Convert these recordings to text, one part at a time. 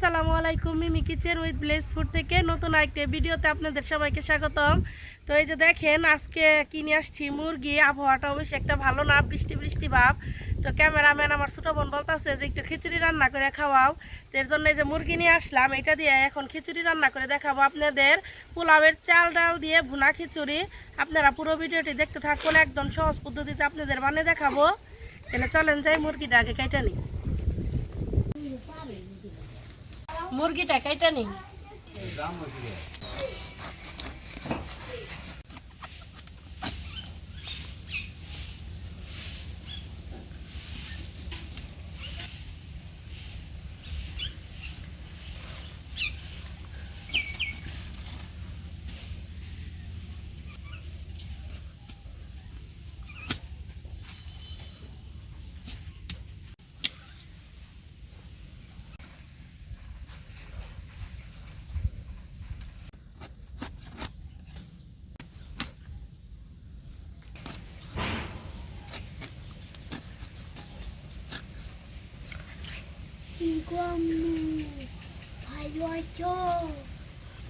আসসালামু আলাইকুম। মিমি kitchen with bless food থেকে নতুন আরেকটা ভিডিওতে আপনাদের সবাইকে স্বাগতম। তো এই যে দেখেন আজকে কিনে আসছি মুরগি। আবহাওয়াটা অবশ্যই একটা ভালো না, বৃষ্টি বৃষ্টি ভাব। তো ক্যামেরাম্যান আমার ছোটো বোন বলতেছে যে একটু খিচুড়ি রান্না করে খাওয়াও। তো এর জন্য এই যে মুরগি নিয়ে আসলাম, এটা দিয়ে এখন খিচুড়ি রান্না করে দেখাবো আপনাদের। পোলাওয়ের চাল ডাল দিয়ে ভুনা খিচুড়ি। আপনারা পুরো ভিডিওটি দেখতে থাকুন, একদম সহজ পদ্ধতিতে আপনাদের বানিয়ে দেখাবো। তাহলে চলেন যাই মুরগিটা আগে কাইটা নিই। মুরগিটা কাইটা নিই।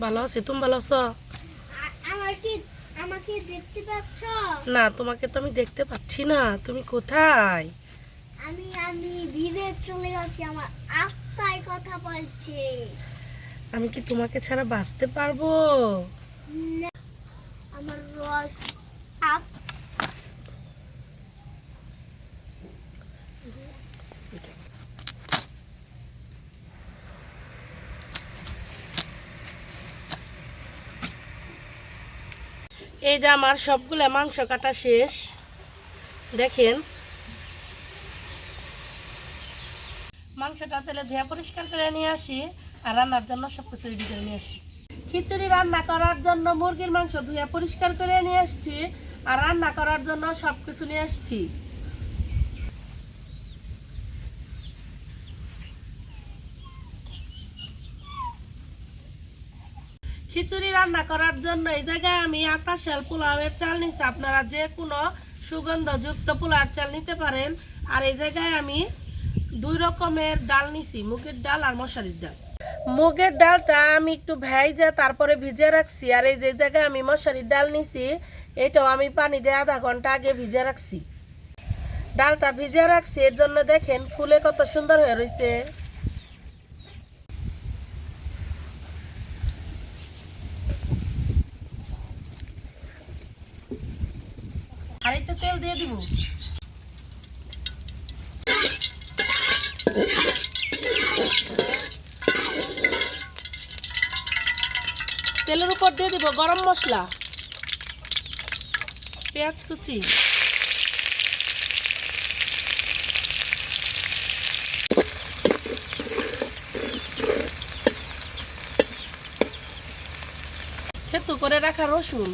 ভালো আছি, তুমি ভালো আছো? আমাকে দেখতে পাচ্ছ? না, তোমাকে তো আমি দেখতে পাচ্ছি না। তুমি কোথায়? আমি আমি বিদেশ চলে যাচ্ছি, আমার আত্মায় কথা বলছে। আমি কি তোমাকে ছাড়া বাঁচতে পারবো? না, আমার রস আপ এই যে আমার সবগুলা মাংস কাটা শেষ। দেখেন মাংসটা তেলে ধুয়ে পরিষ্কার করে নিয়ে আসি, আর রান্নার জন্য সবকিছু রেডি করে নিয়ে আসি। খিচুড়ি রান্না করার জন্য মুরগির মাংস ধুয়ে পরিষ্কার করে নিয়ে আসছি, আর রান্না করার জন্য সবকিছু নিয়ে আসছি। খিচুড়ি রান্না করার জন্য এই জায়গায় আমি আকাশাল পোলাওয়ের চাল নিচ্ছি। আপনারা যে কোনো সুগন্ধযুক্ত পোলাওর চাল নিতে পারেন। আর এই জায়গায় আমি 2 রকমের ডাল নিছি, মুগের ডাল আর মশারির ডাল। মুগের ডালটা আমি একটু ভেজে তারপরে ভিজে রাখছি। আর এই যে জায়গায় আমি মশারির ডাল নিছি, এটাও আমি পানি দিয়ে আধা ঘন্টা আগে ভিজে রাখছি। ডালটা ভিজে রাখছি, এর জন্য দেখেন ফুলে কত সুন্দর হয়ে রয়েছে। আর একটু তেল দিয়ে দিব। তেলের উপর দিয়ে দিব গরম মশলা, পেঁয়াজ কুচি, থেতো করে রাখা রসুন,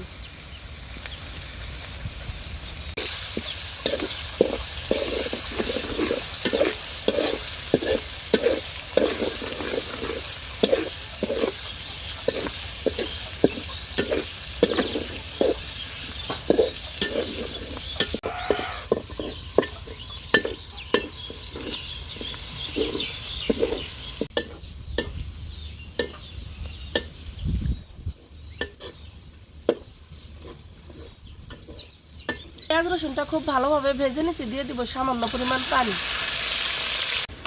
পেঁয়াজ রসুনটা খুব ভালোভাবে ভেজে নিচ্ছি। দিয়ে দিব সামান্য পরিমাণ পানি,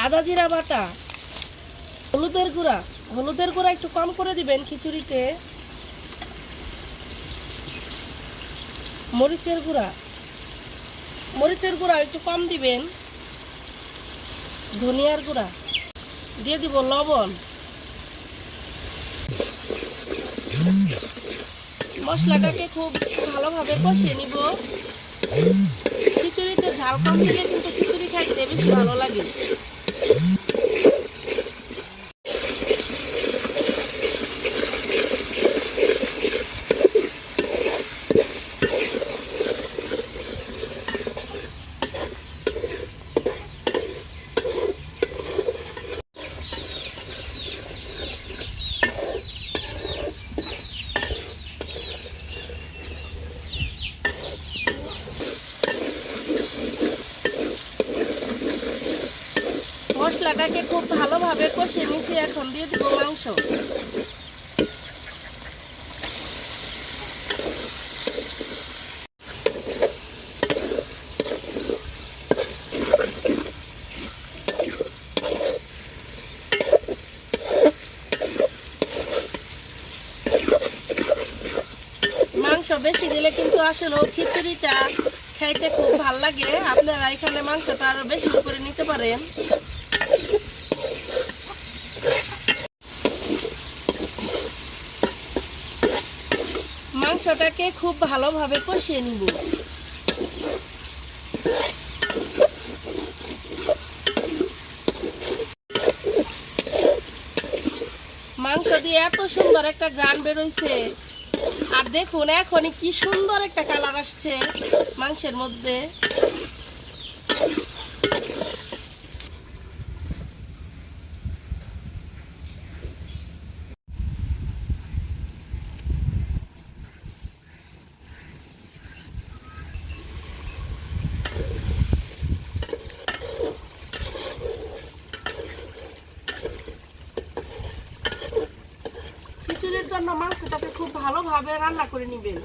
আদা জিরা বাটা, হলুদের গুঁড়া একটু কম করে দিবেন খিচুড়িতে, মরিচের গুঁড়া একটু কম দিবেন, ধনিয়ার গুঁড়া দিয়ে দিব, লবণ, মশলাটাকে খুব ভালোভাবে কষিয়ে নিব। খিচুড়িতে ঝাল কম দিলে কিন্তু খিচুড়ি খাইতে বেশি ভালো লাগে। ভালোভাবে কষিয়ে নিয়েছি, এখন দিয়ে দিব মাংস। মাংস বেশি দিলে কিন্তু আসলে খিচুড়িটা খাইতে খুব ভাল লাগে। আপনারা এখানে মাংসটা আরো বেশি করে নিতে পারেন। মাংসটাকে খুব ভালোভাবে কষিয়ে নিব। মাংস দিয়ে এত সুন্দর একটা ঘ্রাণ বেরোইছে, আর দেখুন এখনই কি সুন্দর একটা কালার আসছে মাংসের মধ্যে। খিচুড়ির জন্য মাংসটাকে খুব ভালোভাবে রান্না করে নিবেন।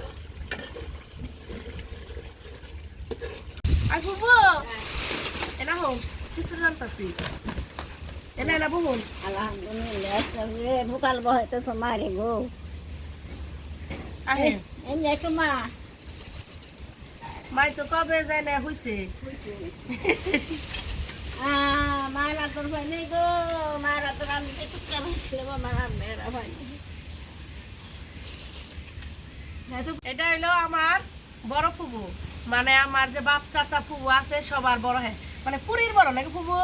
আর বুবু এনা হোক খিচুড়ি রান্তাছি, এনা এনা বহুন। Alhamdulillah, bukan boh itu semari go. আহে Ini cuma মাই তো কবে যায় না হইছে। mana turun ini go, mana turun itu kami selama mana merah ini. এটা হলো আমার বড় ফুবু, মানে আমার যে বাপ চাচা ফুবু আছে সবার বড়, হ্যাঁ মানে পুরীর বড় নাকি ফুবু।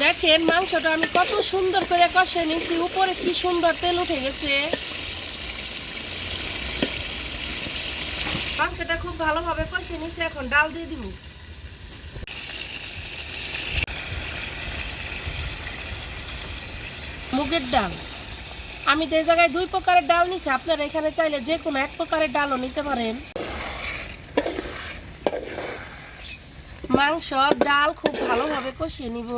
দেখেন মাংসটা আমি কত সুন্দর করে কষে নিয়েছি, উপরে কি সুন্দর তেল উঠে গেছে। মাংসটা খুব ভালোভাবে কষে নিয়েছি, এখন ডাল দিয়ে দিব। মুগের ডাল, আমি তো এই জায়গায় 2 প্রকারের ডাল নিছি, আপনারা এখানে চাইলে যে কোনো 1 প্রকারের ডালও নিতে পারেন। মাংস ডাল খুব ভালোভাবে কষিয়ে নিব।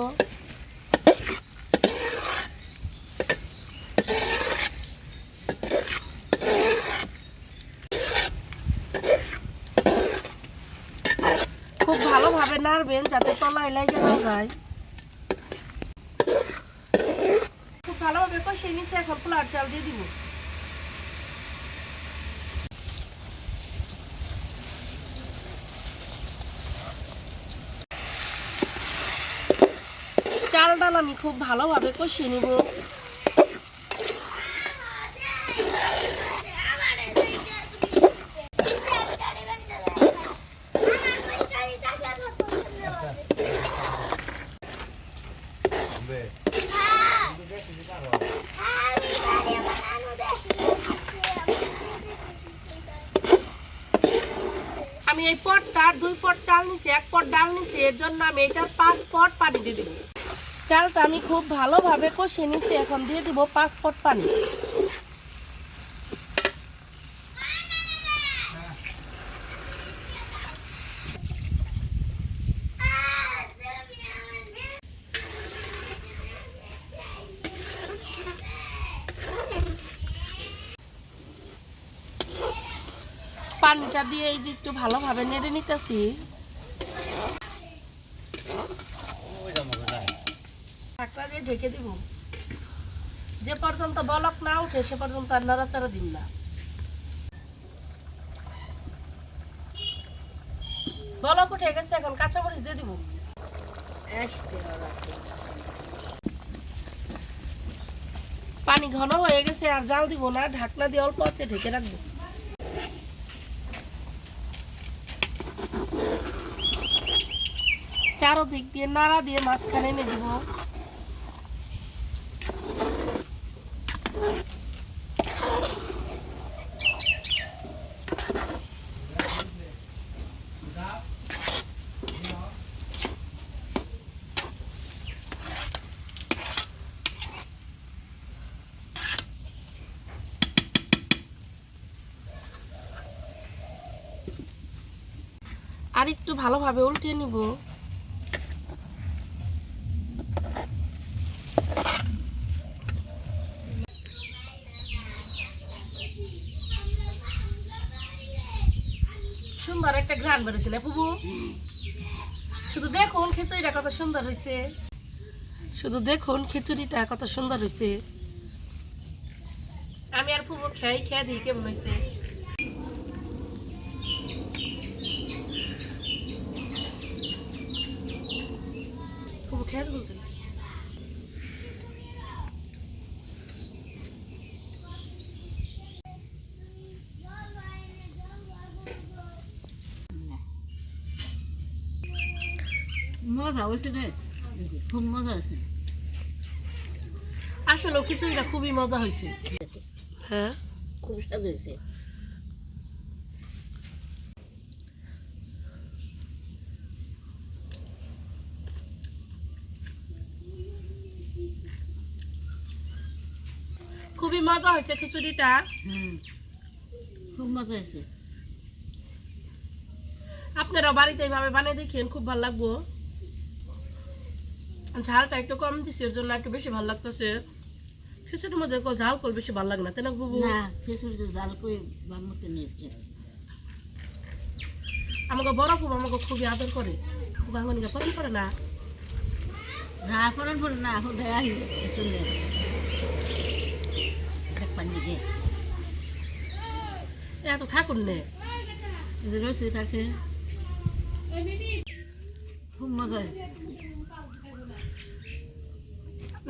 খুব ভালোভাবে নাড়বেন যাতে তলায় লেগে না যায়। খুব ভালোভাবে কষিয়ে নিচ্ছে, এখন পোলার চাল দিয়ে দিব। চাল ডাল আমি খুব ভালোভাবে কষিয়ে নিব। আমি এই পটটা 2 পট চাল নিছি, 1 পট ডাল নিছি, এর জন্য আমি এটার 5 পট পানি দিয়ে দেব। চালটা আমি খুব ভালোভাবে কষিয়ে নিছি, এখন দিয়ে দিব 5 পট পানি। পানিটা দিয়ে এই যে একটু ভালোভাবে নেড়ে নিতেছি। ঢাকনা দিয়ে ঢেকে দিব, যে পর্যন্ত বলক না উঠে সে পর্যন্ত আর নাড়াচাড়া দিন না। বলক উঠে গেছে, এখন কাঁচামরিচ দিয়ে দিব। পানি ঘন হয়ে গেছে, আর জাল দিব না, ঢাকনা দিয়ে অল্প আছে ঢেকে রাখবো। চারদিক দিয়ে নাড়া দিয়ে মাঝখানে এনে দিব। আর একটু ভালোভাবে উল্টিয়ে নিব। সুন্দর একটা ঘ্রাণ বেরোছে না ফুবু? শুধু দেখুন খিচুড়িটা কত সুন্দর হয়েছে, শুধু দেখুন খিচুড়িটা কত সুন্দর হয়েছে। আমি আর ফুবু খেয়ে দিই কেমন হয়েছে। ফুবু খেয়ে বলতে মজা হয়েছে রে, খুব মজা আছে। আসলে খিচুড়িটা খুবই মজা হয়েছে। হ্যাঁ খুব স্বাদ হয়েছে। খুবই মজা হয়েছে খিচুড়িটা। খুব মজা হয়েছে। আপনারা বাড়িতে এইভাবে বানিয়ে দেখেন, খুব ভালো লাগবো। ঝালটা একটু কম দিচ্ছে, এর জন্য একটু বেশি ভালো লাগতেছে। খিচুড়ির মধ্যে ঝাল কল বেশি ভালো লাগে না, তাই না বাবু? না, খিচুড়িতে জাল করে বামতে নিয়েছে। আমাকে বড় ফুবু আমাকে খুবই আদর করে, বাঙালিকে পরম করে না। না করেন পরে না, এখন দেয় শুনলে পানি দিয়ে এত থাকুন নে। রয়েছে তাকে খুব মজা হয়েছে।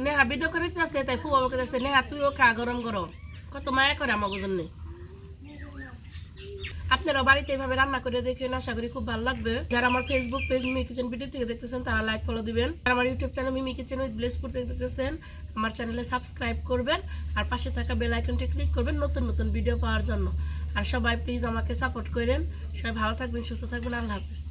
নেহা ভিডিও করে দিতেছে, তাই ফুবু আমাকে দিতেছে, নেহা তুইও খা গরম গরম। কত মায়া করে আমাকে জন্য। আপনারা বাড়িতে এইভাবে রান্না করে দেখেন, আশা করি খুব ভালো লাগবে। যারা আমার ফেসবুক পেজ মিমি কিচেন ভিডিও থেকে দেখতেছেন তারা লাইক ফলো দিবেন। আর আমার YouTube channel Mimi kitchen with bless food থেকে দেখতেছেন, আমার চ্যানেলে সাবস্ক্রাইব করবেন আর পাশে থাকা বেল আইকনটি ক্লিক করবেন নতুন নতুন ভিডিও পাওয়ার জন্য। আর সবাই প্লিজ আমাকে সাপোর্ট করেন। সবাই ভালো থাকবেন, সুস্থ থাকবেন। আল্লাহ হাফেজ।